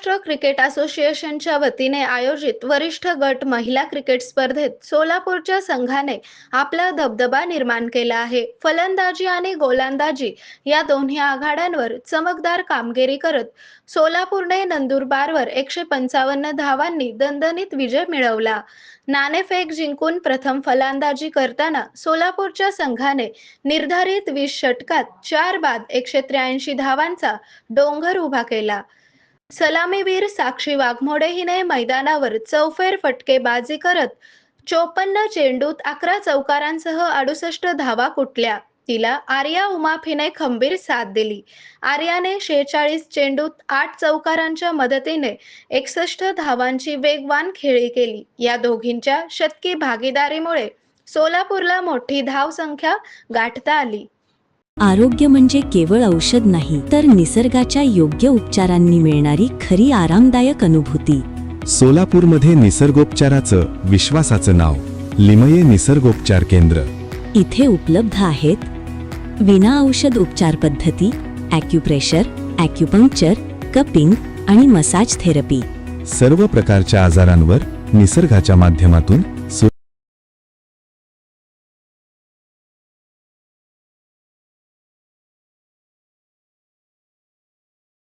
Maharashtra cricket असोसिएशनच्या वतीने आयोजित वरिष्ठ गट महिला क्रिकेट स्पर्धेत सोलापूरच्या संघाने आपला दबदबा निर्माण केला आहे. फलंदाजी आणि गोलंदाजी या दोन्ही आघाड्यांवर चमकदार कामगिरी करत सोलापूरने नंदुरबारवर 155 धावांनी दणदणीत विजय मिळवला. नाणेफेक जिंकून प्रथम फलंदाजी करताना सोलापूरच्या संघाने निर्धारित 20 षटकात 4 बाद 183 धावांचा डोंगर उभा केला. सलामीवीर साक्षी वाघमोडे हिने मैदानावर चौफेर फटकेबाजी करत 54 चेंडूत 11 चौकारांसह 68 धावा कुटल्या. तिला आर्या उमाफीने खंबीर साथ दिली. आर्याने 46 चेंडूत 8 चौकारांच्या मदतीने 61 धावांची वेगवान खेळी केली. या दोघींच्या शतकी भागीदारीमुळे सोलापूरला मोठी धावसंख्या गाठता आली. आरोग्य म्हणजे केवळ औषध नाही, तर निसर्गाच्या योग्य उपचारांनी मिळणारी खरी आरामदायक अनुभूती. सोलापूरमध्ये निसर्गोपचाराचं विश्वासाचं नाव लिमये निसर्गोपचार केंद्र. इथे उपलब्ध आहेत विना औषध उपचार पद्धती, ॲक्युप्रेशर, ॲक्युपंक्चर, कपिंग आणि मसाज थेरपी. सर्व प्रकारच्या आजारांवर निसर्गाच्या माध्यमातून